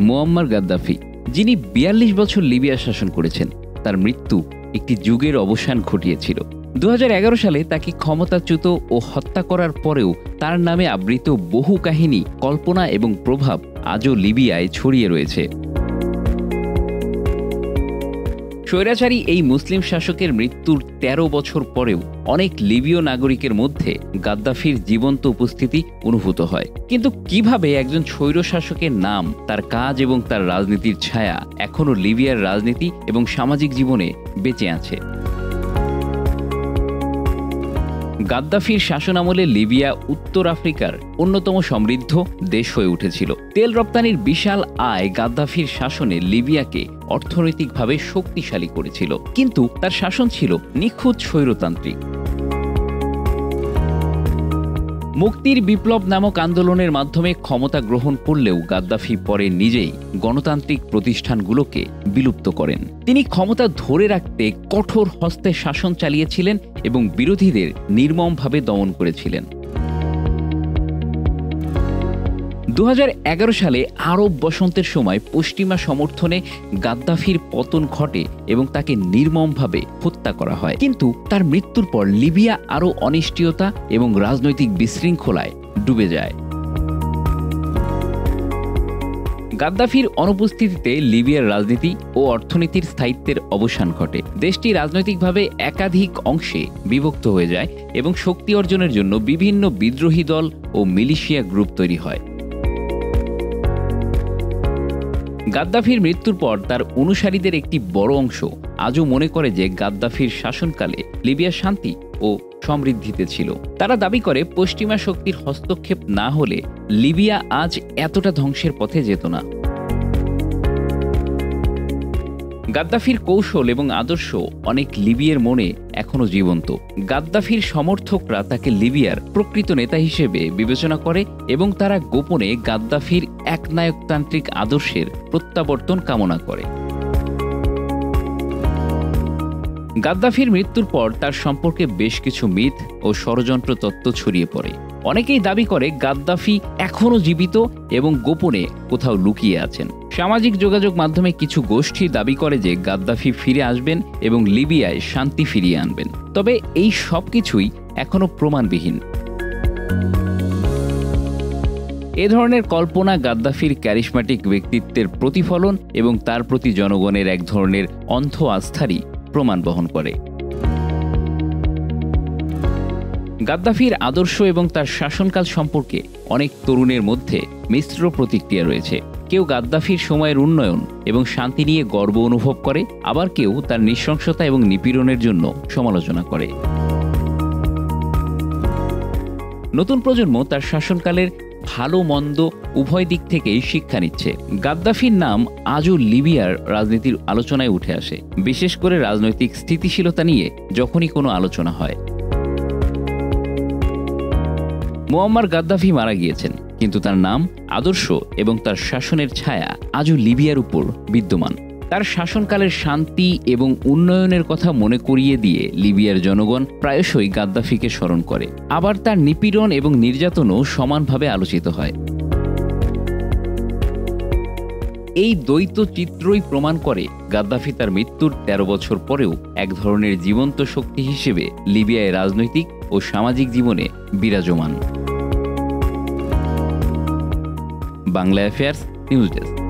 Muammar Gaddafi, যিনি ৪২ বছর Libya শাসন করেছেন। তার মৃত্যু একটি যুগের অবসান ঘটিয়েছিল। ২০১১ সালে তাকে ক্ষমতাচ্যুত ও হত্যা করার পরেও তার নামে আবৃত বহু কাহিনী, কল্পনা এবং প্রভাব আজও লিবিয়ায় ছড়িয়ে রয়েছে। স্বৈরাচারী এই মুসলিম শাসকের মৃত্যুর ১৩ বছর পরেও অনেক লিবীয় নাগরিকের মধ্যে গাদ্দাফির জীবন্ত উপস্থিতি অনুভূত হয়। কিন্তু কিভাবে একজন স্বৈর শাসকের নাম, তার কাজ এবং তার রাজনীতির ছায়া এখনও লিবিয়ার রাজনীতি এবং সামাজিক জীবনে বেঁচে আছে? গাদ্দাফির শাসনামলে লিবিয়া উত্তর আফ্রিকার অন্যতম সমৃদ্ধ দেশ হয়ে উঠেছিল। তেল রপ্তানির বিশাল আয় গাদ্দাফির শাসনে লিবিয়াকে অর্থনৈতিকভাবে শক্তিশালী করেছিল, কিন্তু তার শাসন ছিল নিখুঁত স্বৈরতান্ত্রিক। মুক্তির বিপ্লব নামক আন্দোলনের মাধ্যমে ক্ষমতা গ্রহণ করলেও গাদ্দাফি পরে নিজেই গণতান্ত্রিক প্রতিষ্ঠানগুলোকে বিলুপ্ত করেন। তিনি ক্ষমতা ধরে রাখতে কঠোর হস্তে শাসন চালিয়েছিলেন এবং বিরোধীদের নির্মমভাবে দমন করেছিলেন। ২০১১ সালে আরব বসন্তের সময় পশ্চিমা সমর্থনে গাদ্দাফির পতন ঘটে এবং তাকে নির্মমভাবে হত্যা করা হয়। কিন্তু তার মৃত্যুর পর লিবিয়া আরও অনিশ্চয়তা এবং রাজনৈতিক বিশৃঙ্খলায় ডুবে যায়। গাদ্দাফির অনুপস্থিতিতে লিবিয়ার রাজনীতি ও অর্থনীতির স্থায়িত্বের অবসান ঘটে। দেশটি রাজনৈতিকভাবে একাধিক অংশে বিভক্ত হয়ে যায় এবং শক্তি অর্জনের জন্য বিভিন্ন বিদ্রোহী দল ও মিলিশিয়া গ্রুপ তৈরি হয়। গাদ্দাফির মৃত্যুর পর তার অনুসারীদের একটি বড় অংশ আজও মনে করে যে গাদ্দাফির শাসনকালে লিবিয়া শান্তি ও সমৃদ্ধিতে ছিল। তারা দাবি করে পশ্চিমা শক্তির হস্তক্ষেপ না হলে লিবিয়া আজ এতটা ধ্বংসের পথে যেত না। গাদ্দাফির কৌশল এবং আদর্শ অনেক লিবিয়ার মনে এখনো জীবন্ত। গাদ্দাফির সমর্থকরা তাকে লিবিয়ার প্রকৃত নেতা হিসেবে বিবেচনা করে এবং তারা গোপনে গাদ্দাফির একনায়কতান্ত্রিক আদর্শের প্রত্যাবর্তন কামনা করে। গাদ্দাফির মৃত্যুর পর তার সম্পর্কে বেশ কিছু মিথ ও ষড়যন্ত্র তত্ত্ব ছড়িয়ে পড়ে। অনেকেই দাবি করে গাদ্দাফি এখনও জীবিত এবং গোপনে কোথাও লুকিয়ে আছেন। সামাজিক যোগাযোগ মাধ্যমে কিছু গোষ্ঠী দাবি করে যে গাদ্দাফি ফিরে আসবেন এবং লিবিয়ায় শান্তি ফিরিয়ে আনবেন। তবে এই সব কিছুই এখনও প্রমাণবিহীন। এ ধরনের কল্পনা গাদ্দাফির ক্যারিশম্যাটিক ব্যক্তিত্বের প্রতিফলন এবং তার প্রতি জনগণের এক ধরনের অন্ধ আস্থারই প্রমাণ বহন করে। গাদ্দাফির আদর্শ এবং তার শাসনকাল সম্পর্কে অনেক তরুণের মধ্যে মিশ্র প্রতিক্রিয়া রয়েছে। কেউ গাদ্দাফির সময়ের উন্নয়ন এবং শান্তি নিয়ে গর্ব অনুভব করে, আবার কেউ তার নৃশংসতা এবং নিপীড়নের জন্য সমালোচনা করে। নতুন প্রজন্ম তার শাসনকালের ভালো মন্দ উভয় দিক থেকেই শিক্ষা নিচ্ছে। গাদ্দাফির নাম আজও লিবিয়ার রাজনীতির আলোচনায় উঠে আসে, বিশেষ করে রাজনৈতিক স্থিতিশীলতা নিয়ে যখনই কোনো আলোচনা হয়। মুয়াম্মার গাদ্দাফি মারা গিয়েছেন, কিন্তু তার নাম, আদর্শ এবং তার শাসনের ছায়া আজও লিবিয়ার উপর বিদ্যমান। তার শাসনকালের শান্তি এবং উন্নয়নের কথা মনে করিয়ে দিয়ে লিবিয়ার জনগণ প্রায়শই গাদ্দাফিকে স্মরণ করে। আবার তার নিপীড়ন এবং নির্যাতনও সমানভাবে আলোচিত হয়। এই দ্বৈত চিত্রই প্রমাণ করে গাদ্দাফি তার মৃত্যুর ১৩ বছর পরেও এক ধরনের জীবন্ত শক্তি হিসেবে লিবিয়ায় রাজনৈতিক ও সামাজিক জীবনে বিরাজমান। Bangla affairs news desk.